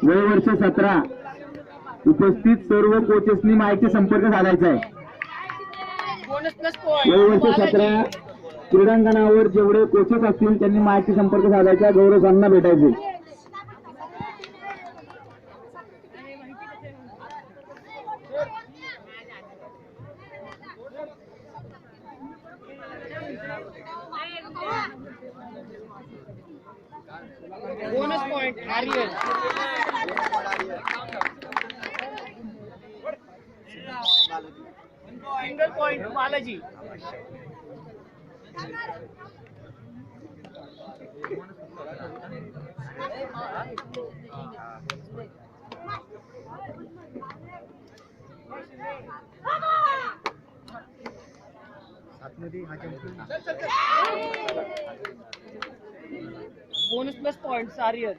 वय वर्ष 17 उपस्थित सर्व कोचेसनी माहिती संपर्क साधायचा आहे। वय वर्ष 17 क्रीडांगणावर जेवढे कोचेस असतील त्यांनी माहिती संपर्क साधायचा, गौरव सामना भेटायचे। Bonus point Aryan, single point Balaji. Bonus plus point Aryan.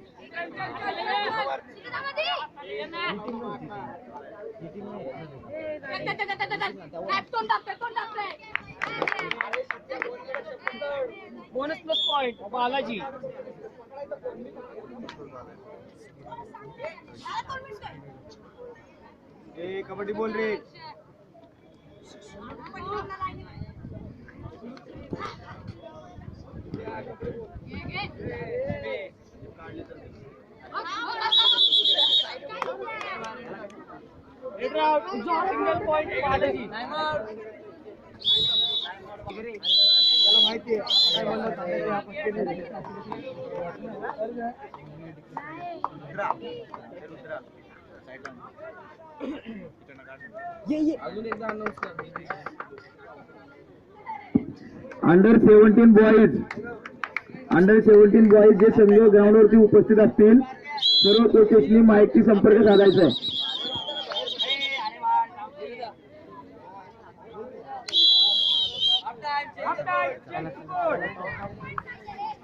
Bonus plus point Balaji. Kabaddi बोल रे। Single point Balaji. माहिती अंडर 17 बॉईज जे संघ ग्राउंडवरती उपस्थित असतील सर्व कोचेसनी माहिती संपर्क साधायचा आहे। Half time, check the score.